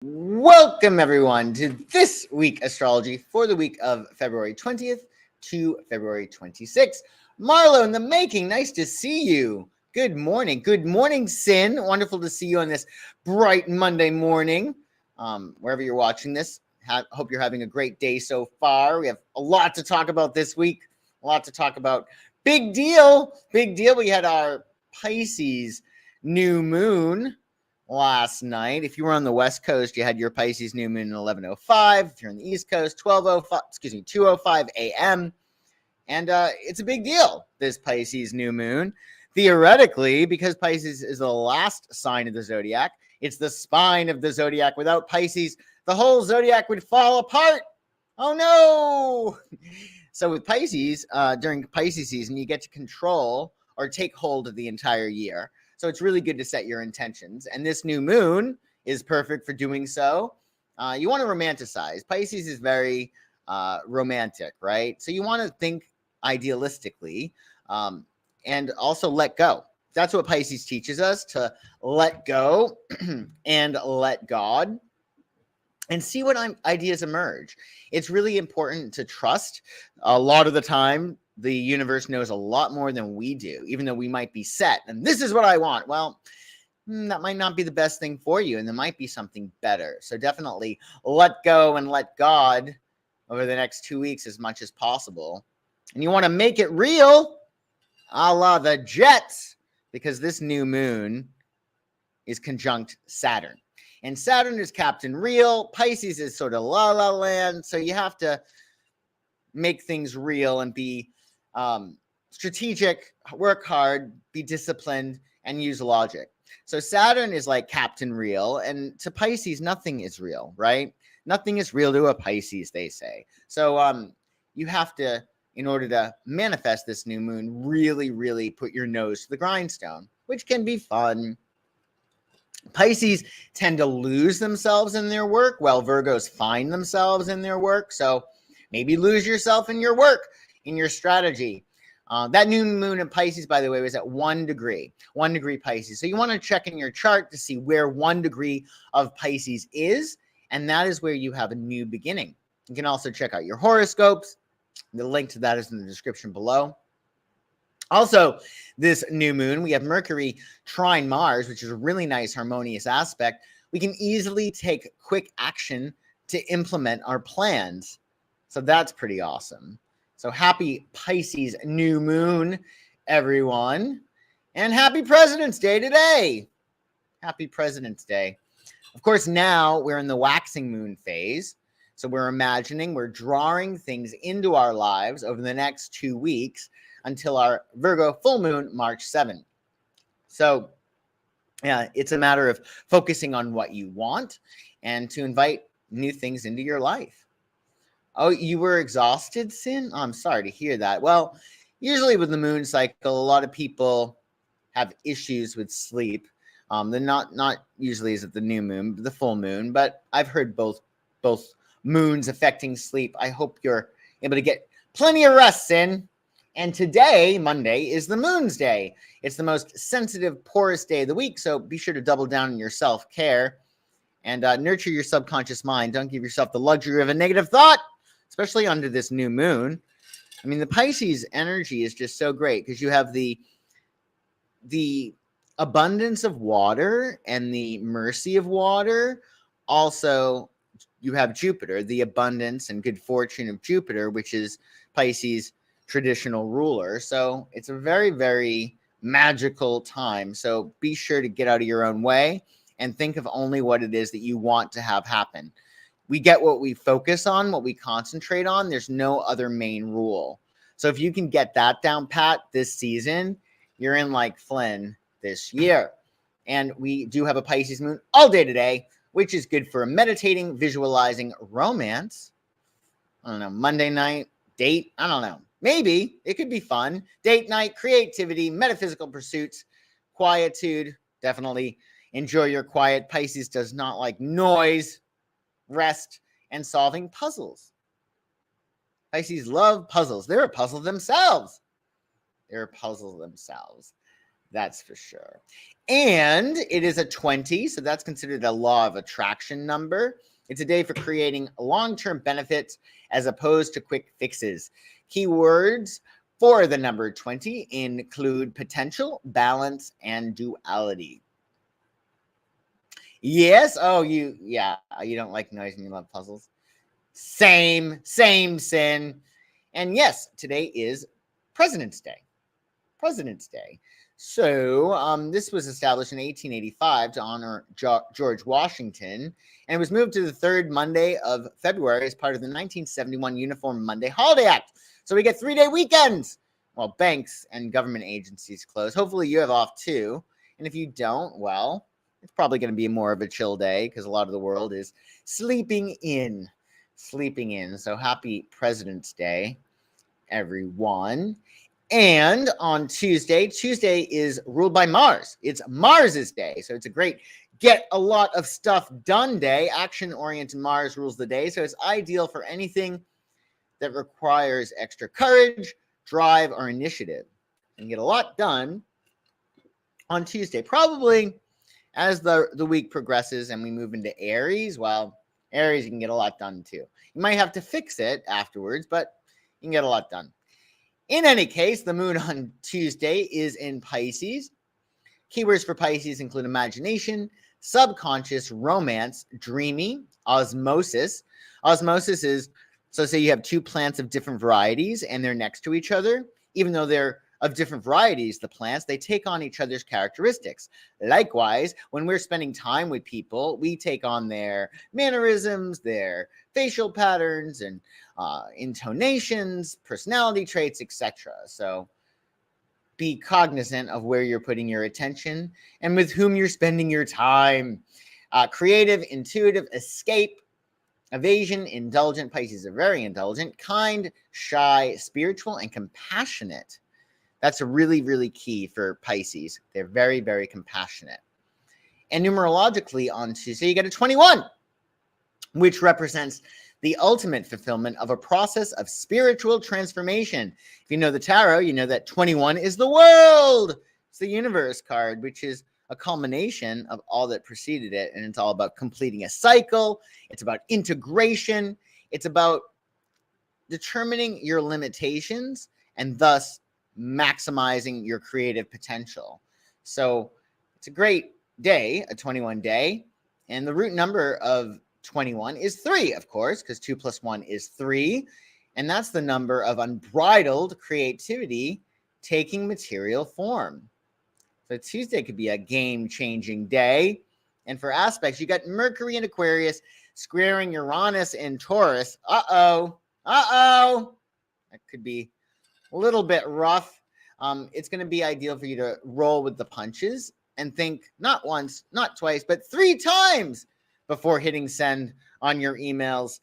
Welcome, everyone, to This Week Astrology for the week of February 20th to February 26th. Marlo in the making, nice to see you. Good morning. Good morning, Sin. Wonderful to see you on this bright Monday morning. Wherever you're watching this, hope you're having a great day so far. We have a lot to talk about this week, a lot to talk about. Big deal. Big deal. We had our Pisces new moon last night. If you were on the West Coast, you had your Pisces new moon at 11:05. If you're on the East Coast, 2:05 a.m. And it's a big deal, this Pisces new moon. Theoretically, because Pisces is the last sign of the zodiac, it's the spine of the zodiac. Without Pisces, the whole zodiac would fall apart. Oh no! So with Pisces, during Pisces season, you get to control or take hold of the entire year. So it's really good to set your intentions. And this new moon is perfect for doing so. You want to romanticize. Pisces is very romantic, right? So you want to think idealistically and also let go. That's what Pisces teaches us, to let go and let God and see what ideas emerge. It's really important to trust. A lot of the time, the universe knows a lot more than we do, even though we might be set. And this is what I want. Well, that might not be the best thing for you, and there might be something better. So definitely let go and let God over the next 2 weeks as much as possible. And you want to make it real, a la the Jets, because this new moon is conjunct Saturn. And Saturn is Captain Real. Pisces is sort of la la land. So you have to make things real and be strategic, work hard, be disciplined, and use logic. So Saturn is like Captain Real, and to Pisces, nothing is real, right? Nothing is real to a Pisces, they say. So you have to, in order to manifest this new moon, really, really put your nose to the grindstone, which can be fun. Pisces tend to lose themselves in their work, while Virgos find themselves in their work. So maybe lose yourself in your work, in your strategy. That new moon in Pisces, by the way, was at 1 degree Pisces. So you want to check in your chart to see where 1 degree of Pisces is, and that is where you have a new beginning. You can also check out your horoscopes. The link to that is in the description below. Also, this new moon, we have Mercury trine Mars, which is a really nice harmonious aspect. We can easily take quick action to implement our plans. So that's pretty awesome. So happy Pisces new moon, everyone. And happy President's Day today. Happy President's Day. Of course, now we're in the waxing moon phase. So we're imagining, we're drawing things into our lives over the next 2 weeks until our Virgo full moon, March 7th. So yeah, it's a matter of focusing on what you want and to invite new things into your life. Oh, you were exhausted, Sin? Oh, I'm sorry to hear that. Well, usually with the moon cycle, a lot of people have issues with sleep. They're not usually is it the new moon, but the full moon. But I've heard both moons affecting sleep. I hope you're able to get plenty of rest, Sin. And today, Monday, is the moon's day. It's the most sensitive, porous day of the week. So be sure to double down on your self-care and nurture your subconscious mind. Don't give yourself the luxury of a negative thought, especially under this new moon. I mean, the Pisces energy is just so great because you have the abundance of water and the mercy of water. Also, you have Jupiter, the abundance and good fortune of Jupiter, which is Pisces' traditional ruler. So it's a very, very magical time. So be sure to get out of your own way and think of only what it is that you want to have happen. We get what we focus on, what we concentrate on. There's no other main rule. So if you can get that down pat this season, you're in like Flynn this year. And we do have a Pisces moon all day today, which is good for meditating, visualizing, romance. I don't know, Monday night, date, I don't know. Maybe it could be fun. Date night, creativity, metaphysical pursuits, quietude. Definitely enjoy your quiet. Pisces does not like noise, rest, and solving puzzles. Pisces love puzzles. They're a puzzle themselves. That's for sure. And it is a 20, so that's considered a law of attraction number. It's a day for creating long-term benefits as opposed to quick fixes. Keywords for the number 20 include potential, balance, and duality. Yes. Oh, you don't like noise and you love puzzles. Same, Sin. And yes, today is President's Day. President's Day. So this was established in 1885 to honor George Washington, and it was moved to the third Monday of February as part of the 1971 Uniform Monday Holiday Act. So we get 3-day weekends while banks and government agencies close. Hopefully you have off too. And if you don't, well, it's probably going to be more of a chill day because a lot of the world is sleeping in. So happy President's Day, everyone. And on Tuesday is ruled by Mars. It's Mars's day. So it's a great get a lot of stuff done day. Action-oriented Mars rules the day. So it's ideal for anything that requires extra courage, drive, or initiative. And get a lot done on Tuesday. Probably as the week progresses and we move into Aries, well, Aries, you can get a lot done too. You might have to fix it afterwards, but you can get a lot done. In any case, the moon on Tuesday is in Pisces. Keywords for Pisces include imagination, subconscious, romance, dreamy, osmosis. Osmosis is, so say you have two plants of different varieties and they're next to each other. Even though they're of different varieties, the plants, they take on each other's characteristics. Likewise, when we're spending time with people, we take on their mannerisms, their facial patterns, and intonations, personality traits, etc. So be cognizant of where you're putting your attention and with whom you're spending your time. Creative, intuitive, escape, evasion, indulgent. Pisces are very indulgent, kind, shy, spiritual, and compassionate. That's a really, really key for Pisces. They're very, very compassionate. And numerologically on Tuesday, you get a 21, which represents the ultimate fulfillment of a process of spiritual transformation. If you know the tarot, you know that 21 is the world. It's the universe card, which is a culmination of all that preceded it. And it's all about completing a cycle. It's about integration. It's about determining your limitations and thus maximizing your creative potential. So it's a great day, a 21 day. And the root number of 21 is 3, of course, because 2 plus 1 is 3. And that's the number of unbridled creativity taking material form. So Tuesday could be a game-changing day. And for aspects, you got Mercury in Aquarius squaring Uranus in Taurus. Uh-oh. That could be a little bit rough. It's going to be ideal for you to roll with the punches and think not once, not twice, but 3 times before hitting send on your emails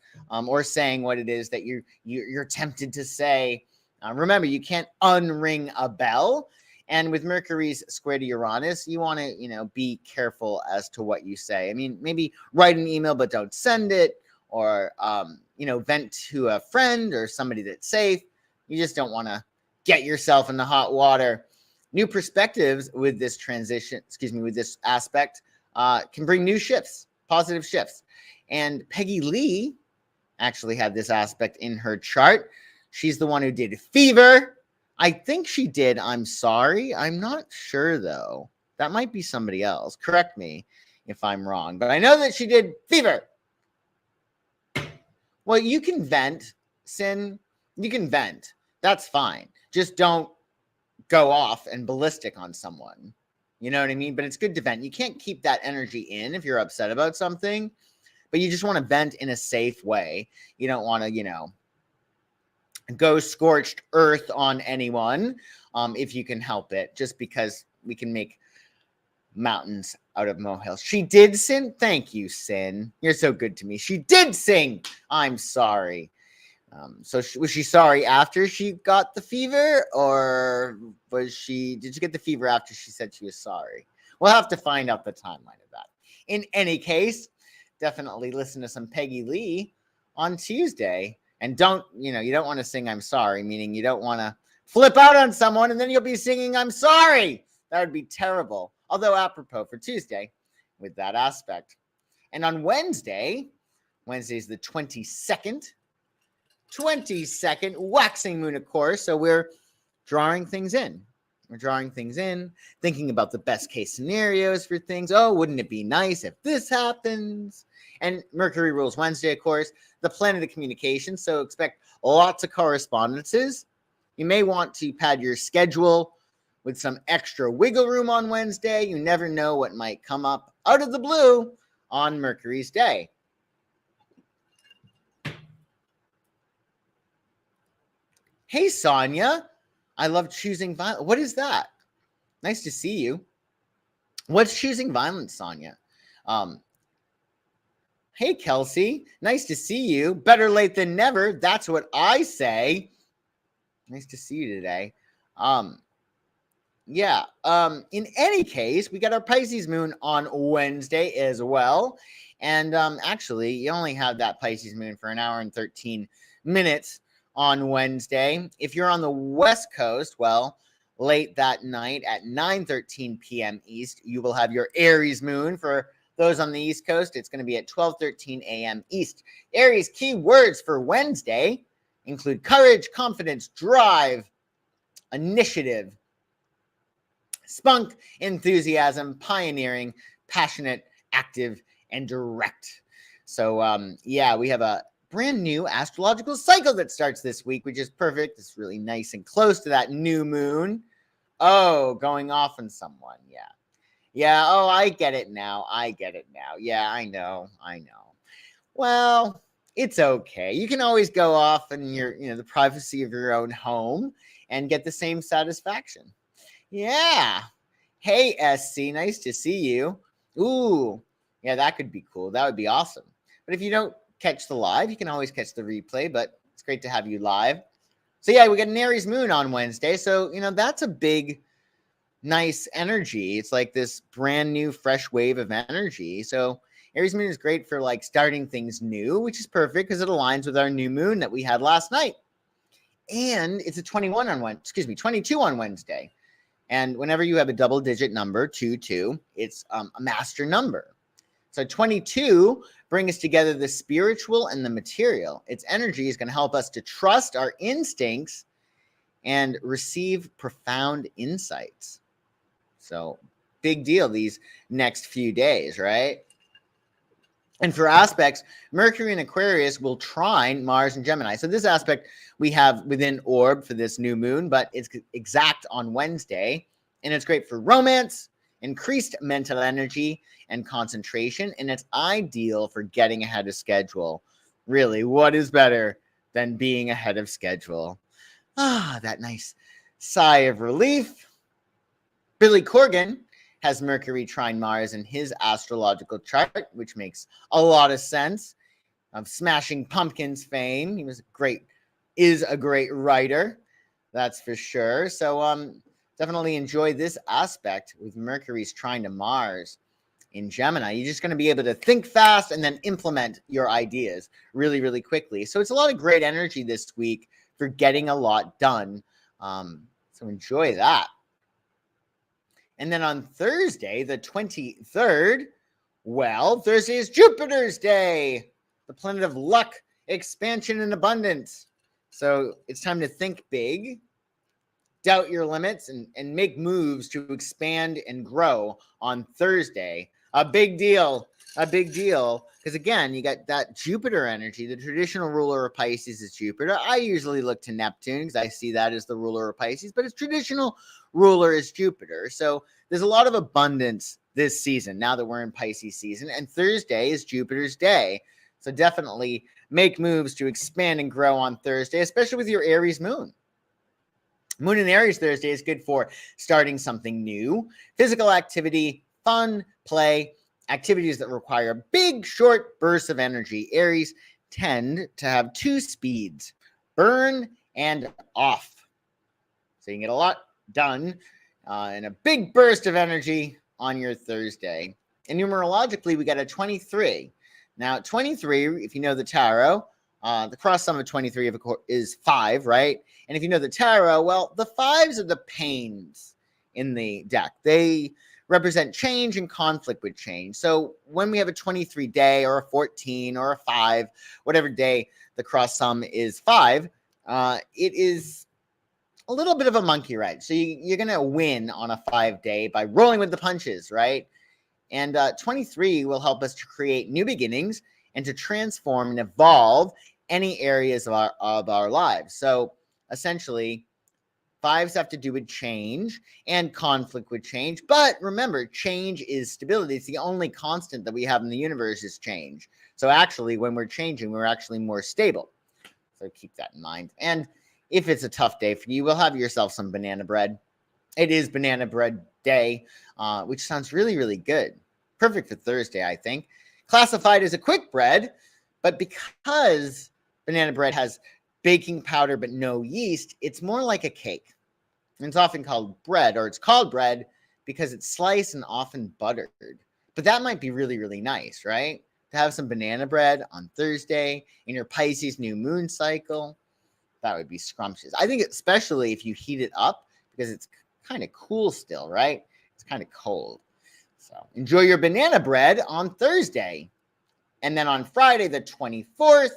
or saying what it is that you're tempted to say. Remember, you can't unring a bell. And with Mercury's square to Uranus, you want to, be careful as to what you say. I mean, maybe write an email, but don't send it, or, vent to a friend or somebody that's safe. You just don't want to get yourself in the hot water. New perspectives with this with this aspect can bring new shifts, positive shifts. And Peggy Lee actually had this aspect in her chart. She's the one who did Fever. I think she did I'm Sorry. I'm not sure, though. That might be somebody else. Correct me if I'm wrong. But I know that she did Fever. Well, you can vent, Sin. You can vent. That's fine. Just don't go off and ballistic on someone. You know what I mean? But it's good to vent. You can't keep that energy in if you're upset about something. But you just want to vent in a safe way. You don't want to, go scorched earth on anyone if you can help it, just because we can make mountains out of molehills. She did sing. Thank you, Sin. You're so good to me. She did sing I'm Sorry. So was she sorry after she got the fever, or did she get the fever after she said she was sorry? We'll have to find out the timeline of that. In any case, definitely listen to some Peggy Lee on Tuesday. And you don't want to sing I'm Sorry, meaning you don't want to flip out on someone and then you'll be singing I'm Sorry. That would be terrible. Although apropos for Tuesday with that aspect. And on Wednesday is the 22nd, waxing moon, of course. So we're drawing things in. Thinking about the best case scenarios for things. Oh, wouldn't it be nice if this happens? And Mercury rules Wednesday, of course, the planet of communication. So expect lots of correspondences. You may want to pad your schedule with some extra wiggle room on Wednesday. You never know what might come up out of the blue on Mercury's day. Hey, Sonia. I love choosing violence. What is that? Nice to see you. What's choosing violence, Sonia? Hey, Kelsey. Nice to see you. Better late than never. That's what I say. Nice to see you today. In any case, we got our Pisces moon on Wednesday as well. And actually, you only have that Pisces moon for an hour and 13 minutes on Wednesday. If you're on the West Coast, well, late that night at 9:13 p.m. East, you will have your Aries moon. For those on the East Coast, it's going to be at 12:13 a.m. East. Aries key words for Wednesday include courage, confidence, drive, initiative, spunk, enthusiasm, pioneering, passionate, active, and direct. So, we have a brand new astrological cycle that starts this week, which is perfect. It's really nice and close to that new moon. Oh, going off on someone. Yeah. Oh, I get it now. Yeah, I know. Well, it's okay. You can always go off in the privacy of your own home and get the same satisfaction. Yeah. Hey, SC, nice to see you. Ooh, yeah, that could be cool. That would be awesome. But if you don't catch the live, you can always catch the replay, but it's great to have you live. So yeah, we got an Aries moon on Wednesday. So, that's a big, nice energy. It's like this brand new, fresh wave of energy. So Aries moon is great for like starting things new, which is perfect because it aligns with our new moon that we had last night. And it's a 22 on Wednesday. And whenever you have a double digit number, 22, it's a master number. So 22 brings together the spiritual and the material. Its energy is going to help us to trust our instincts and receive profound insights. So big deal these next few days, right? And for aspects, Mercury in Aquarius will trine Mars and Gemini. So this aspect we have within orb for this new moon, but it's exact on Wednesday. And it's great for romance, increased mental energy, and concentration. And it's ideal for getting ahead of schedule. Really, what is better than being ahead of schedule? That nice sigh of relief. Billy Corgan has Mercury trine Mars in his astrological chart, which makes a lot of sense. Of Smashing Pumpkins fame, he is a great writer, that's for sure. So definitely enjoy this aspect with Mercury's trine to Mars in Gemini. You're just going to be able to think fast and then implement your ideas really, really quickly. So it's a lot of great energy this week for getting a lot done. So enjoy that. And then on Thursday, the 23rd, Thursday is Jupiter's day, the planet of luck, expansion, and abundance. So it's time to think big, doubt your limits, and make moves to expand and grow on Thursday. A big deal. Because again, you got that Jupiter energy. The traditional ruler of Pisces is Jupiter. I usually look to Neptune because I see that as the ruler of Pisces, but its traditional ruler is Jupiter. So there's a lot of abundance this season now that we're in Pisces season, and Thursday is Jupiter's day. So definitely make moves to expand and grow on Thursday, especially with your Aries moon. Moon in Aries Thursday is good for starting something new, physical activity, fun, play, activities that require big, short bursts of energy. Aries tend to have two speeds, burn and off. So you can get a lot done in a big burst of energy on your Thursday. And numerologically, we got a 23. Now, 23, if you know the tarot, the cross sum of 23 of course, is 5, right? And if you know the tarot, well, the 5s are the pains in the deck. They represent change and conflict with change. So when we have a 23 day or a 14 or a 5, whatever day the cross sum is 5, it is a little bit of a monkey ride. So you're going to win on a 5 day by rolling with the punches, right? And 23 will help us to create new beginnings and to transform and evolve any areas of our lives. So essentially, 5s have to do with change and conflict with change. But remember, change is stability. It's the only constant that we have in the universe is change. So actually, when we're changing, we're actually more stable. So keep that in mind. And if it's a tough day for you, we'll have yourself some banana bread. It is banana bread day, which sounds really, really good. Perfect for Thursday, I think. Classified as a quick bread, but because banana bread has baking powder but no yeast, it's more like a cake. And it's often called bread, or it's called bread because it's sliced and often buttered. But that might be really, really nice, right? To have some banana bread on Thursday in your Pisces new moon cycle. That would be scrumptious. I think especially if you heat it up because it's kind of cool still, right? It's kind of cold. So enjoy your banana bread on Thursday. And then on Friday, the 24th,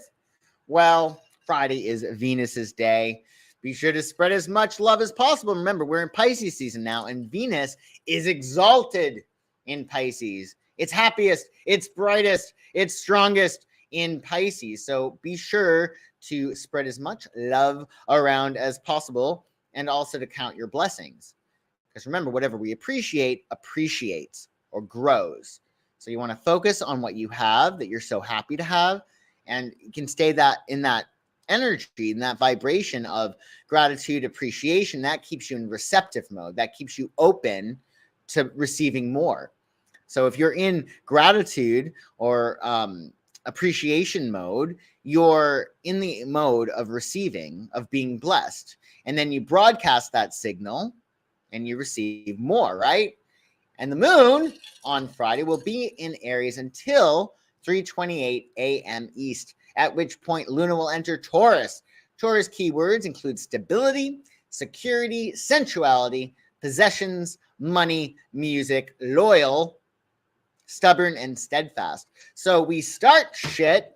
well, Friday is Venus's day. Be sure to spread as much love as possible. Remember, we're in Pisces season now, and Venus is exalted in Pisces. It's happiest, it's brightest, it's strongest in Pisces. So be sure to spread as much love around as possible and also to count your blessings. Because remember, whatever we appreciate appreciates or grows. So you want to focus on what you have that you're so happy to have, and you can stay that in that energy, in that vibration of gratitude, appreciation. That keeps you in receptive mode. That keeps you open to receiving more. So if you're in gratitude or appreciation mode, you're in the mode of receiving, of being blessed. And then you broadcast that signal and you receive more, right? And the moon on Friday will be in Aries until 3:28 a.m. East, at which point Luna will enter Taurus. Taurus keywords include stability, security, sensuality, possessions, money, music, loyal, stubborn, and steadfast. So we start shit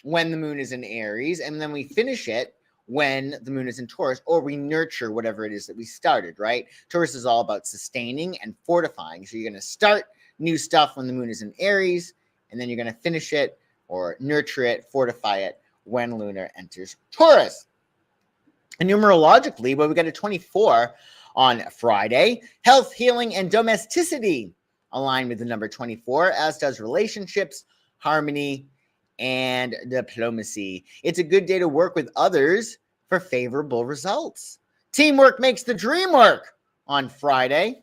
when the moon is in Aries, and then we finish it when the moon is in Taurus, or we nurture whatever it is that we started, right? Taurus is all about sustaining and fortifying. So you're going to start new stuff when the moon is in Aries, and then you're going to finish it or nurture it, fortify it when Luna enters Taurus. And numerologically, well, we got a 24 on Friday. Health, healing, and domesticity align with the number 24, as does relationships, harmony, and diplomacy. It's a good day to work with others for favorable results. Teamwork makes the dream work on Friday.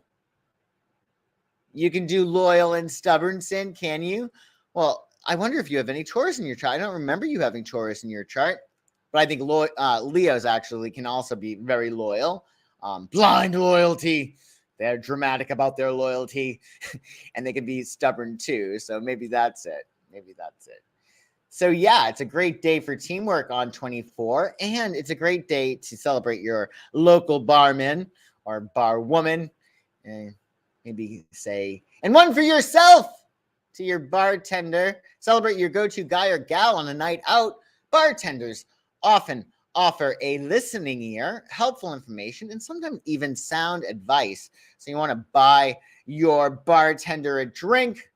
You can do loyal and stubborn, Sin, can you? Well, I wonder if you have any Taurus in your chart. I don't remember you having Taurus in your chart, but I think Leos actually can also be very loyal. Blind loyalty. They're dramatic about their loyalty, and they can be stubborn too. So maybe that's it. Maybe that's it. So yeah, it's a great day for teamwork on 24, and it's a great day to celebrate your local barman or barwoman, and maybe say, and one for yourself to your bartender. Celebrate your go-to guy or gal on a night out. Bartenders often offer a listening ear, helpful information, and sometimes even sound advice. So you want to buy your bartender a drink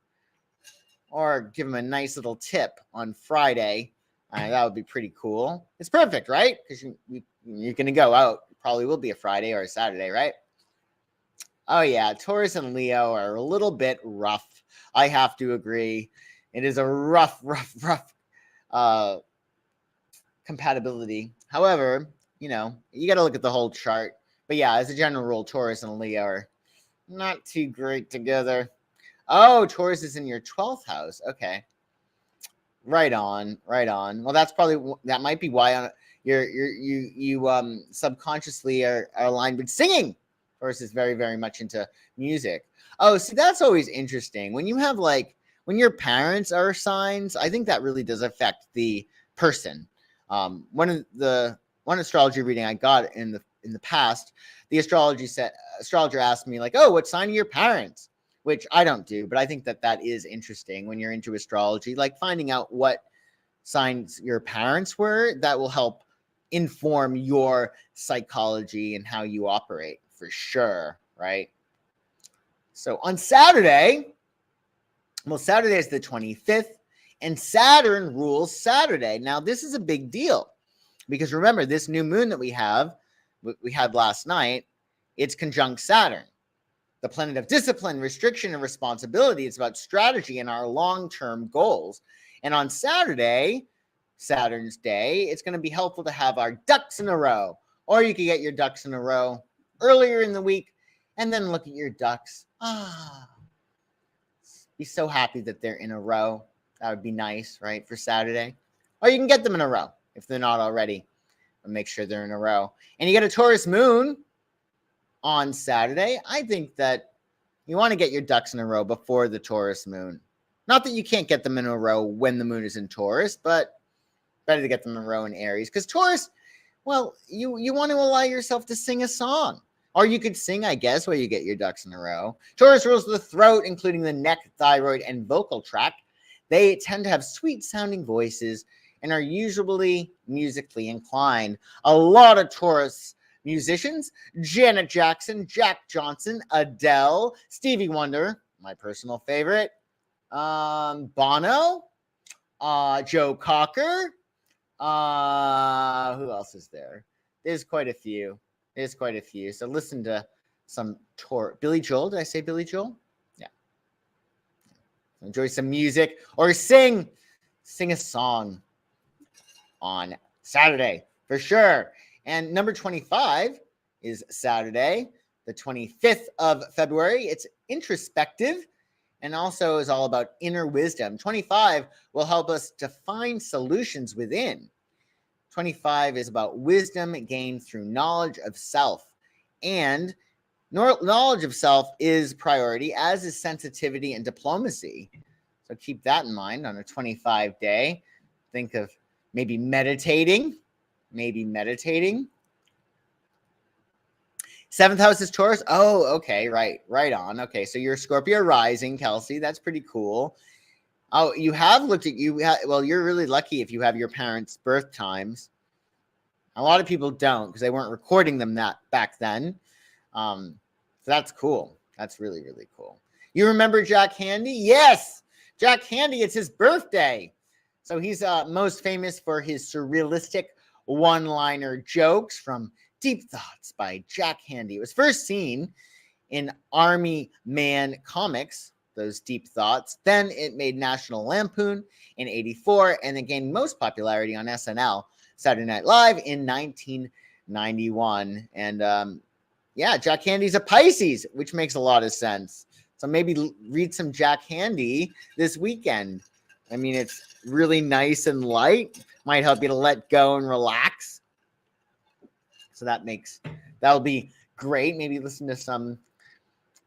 or give them a nice little tip on Friday. That would be pretty cool. It's perfect, right? Because you're going to go out. It probably will be a Friday or a Saturday, right? Oh, yeah. Taurus and Leo are a little bit rough. I have to agree. It is a rough compatibility. However, you got to look at the whole chart. But yeah, as a general rule, Taurus and Leo are not too great together. Oh, Taurus is in your 12th house. Okay. Right on. Well, that might be why you subconsciously are aligned with singing. Taurus is very, very much into music. Oh, see, that's always interesting. When you have when your parents are signs, I think that really does affect the person. One astrology reading I got in the in the past, the astrologer asked me like, oh, what sign are your parents? Which I don't do, but I think that is interesting when you're into astrology, like finding out what signs your parents were. That will help inform your psychology and how you operate for sure, right? So on Saturday, well, Saturday is the 25th, and Saturn rules Saturday. Now, this is a big deal because remember, this new moon that we had last night, it's conjunct Saturn, the planet of discipline, restriction, and responsibility. It's about strategy and our long-term goals. And on Saturday, Saturn's day, it's going to be helpful to have our ducks in a row, or you can get your ducks in a row earlier in the week and then look at your ducks. Be so happy that they're in a row. That would be nice, right, for Saturday. Or you can get them in a row if they're not already. But make sure they're in a row. And you get a Taurus moon on Saturday. I think that you want to get your ducks in a row before the Taurus moon. Not that you can't get them in a row when the moon is in Taurus, but better to get them in a row in Aries. Because Taurus, well, you want to allow yourself to sing a song. Or you could sing, I guess, while you get your ducks in a row. Taurus rules the throat, including the neck, thyroid, and vocal tract. They tend to have sweet-sounding voices and are usually musically inclined. A lot of Taurus musicians: Janet Jackson, Jack Johnson, Adele, Stevie Wonder, my personal favorite, Bono, Joe Cocker. Who else is there? There's quite a few. So listen to some Billy Joel. Did I say Billy Joel? Yeah. Enjoy some music or sing a song on Saturday for sure. And number 25 is Saturday, the 25th of February. It's introspective and also is all about inner wisdom. 25 will help us to find solutions within. 25 is about wisdom gained through knowledge of self. And knowledge of self is priority, as is sensitivity and diplomacy. So keep that in mind on a 25 day. Think of maybe meditating. Seventh house is Taurus. Oh, okay, right on. Okay, so you're Scorpio rising, Kelsey. That's pretty cool. Oh, you have looked at well, you're really lucky if you have your parents' birth times. A lot of people don't because they weren't recording them back then. So that's cool. That's really, really cool. You remember Jack Handy? Yes, Jack Handy. It's his birthday. So he's most famous for his surrealistic one-liner jokes from Deep Thoughts by Jack Handy. It was first seen in Army Man comics, those Deep Thoughts. Then it made National Lampoon in 1984, and it gained most popularity on SNL, Saturday Night Live, in 1991. And yeah, Jack Handy's a Pisces, which makes a lot of sense. So maybe read some Jack Handy this weekend. I mean, it's really nice and light. Might help you to let go and relax. So that'll be great. Maybe listen to some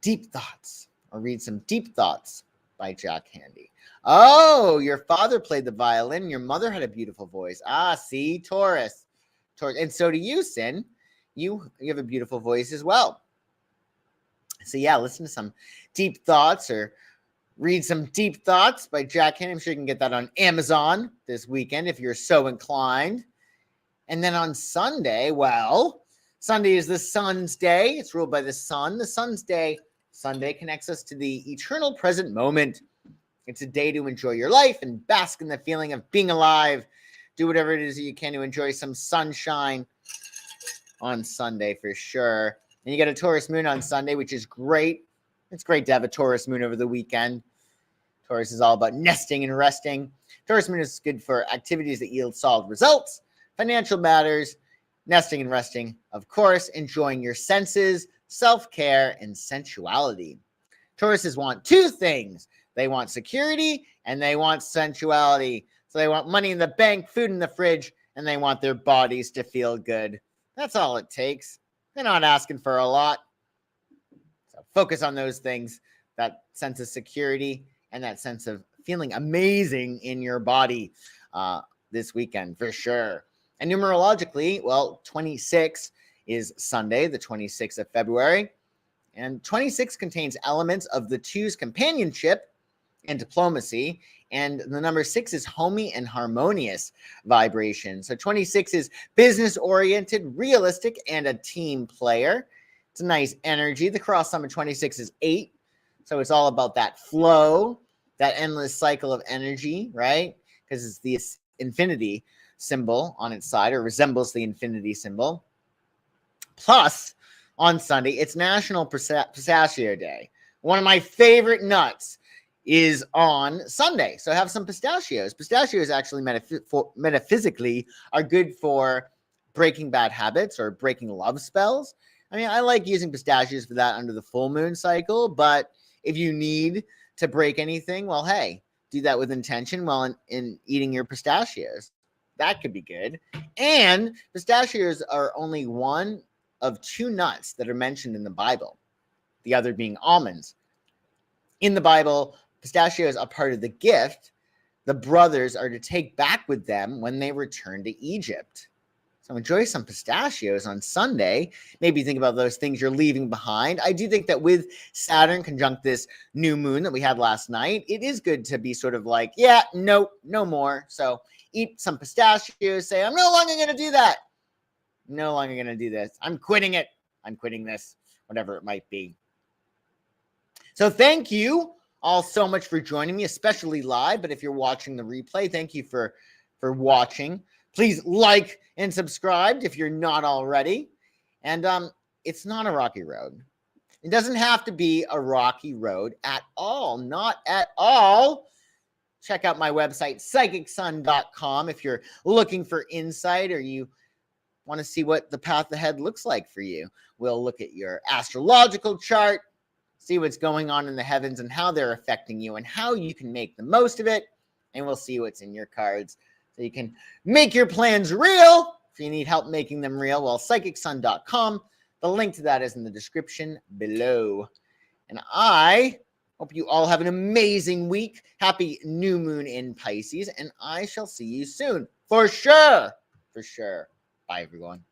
Deep Thoughts or read some Deep Thoughts by Jack Handy. Oh, your father played the violin. Your mother had a beautiful voice. See, Taurus. And so do you, Sin. You have a beautiful voice as well. So yeah, listen to some Deep Thoughts or read some Deep Thoughts by Jack Handy. I'm sure you can get that on Amazon this weekend if you're so inclined. And then on Sunday, well, Sunday is the sun's day. It's ruled by the sun. The sun's day, Sunday, connects us to the eternal present moment. It's a day to enjoy your life and bask in the feeling of being alive. Do whatever it is that you can to enjoy some sunshine on Sunday for sure. And you get a Taurus moon on Sunday, which is great. It's great to have a Taurus moon over the weekend. Taurus is all about nesting and resting. Taurus moon is good for activities that yield solid results, financial matters, nesting and resting, of course, enjoying your senses, self-care, and sensuality. Tauruses want two things. They want security and they want sensuality. So they want money in the bank, food in the fridge, and they want their bodies to feel good. That's all it takes. They're not asking for a lot. So focus on those things, that sense of security and that sense of feeling amazing in your body this weekend for sure. And numerologically, well, 26 is Sunday, the 26th of February. And 26 contains elements of the two's companionship and diplomacy. And the number 6 is homey and harmonious vibration. So 26 is business-oriented, realistic, and a team player. It's a nice energy. The cross sum of 26 is 8. So it's all about that flow, that endless cycle of energy, right? Because it's the infinity symbol on its side, or resembles the infinity symbol. Plus, on Sunday, it's National Pistachio Day. One of my favorite nuts is on Sunday. So have some pistachios. Pistachios actually metaphysically are good for breaking bad habits or breaking love spells. I mean, I like using pistachios for that under the full moon cycle, but if you need to break anything, well, hey, do that with intention while in eating your pistachios. That could be good. And pistachios are only one of 2 nuts that are mentioned in the Bible, the other being almonds. In the Bible, pistachios are part of the gift the brothers are to take back with them when they return to Egypt. So enjoy some pistachios on Sunday. Maybe think about those things you're leaving behind. I do think that with Saturn conjunct this new moon that we had last night, it is good to be sort of like, yeah, no more. So eat some pistachios, say, I'm no longer going to do that. No longer going to do this. I'm quitting it. I'm quitting this, whatever it might be. So thank you all so much for joining me, especially live. But if you're watching the replay, thank you for watching. Please like and subscribe if you're not already. And it's not a rocky road. It doesn't have to be a rocky road at all. Not at all. Check out my website, psychicsun.com, if you're looking for insight or you want to see what the path ahead looks like for you. We'll look at your astrological chart, see what's going on in the heavens and how they're affecting you and how you can make the most of it. And we'll see what's in your cards so you can make your plans real. If you need help making them real, well, psychicsun.com. The link to that is in the description below. And I hope you all have an amazing week. Happy new moon in Pisces. And I shall see you soon. For sure. For sure. Bye, everyone.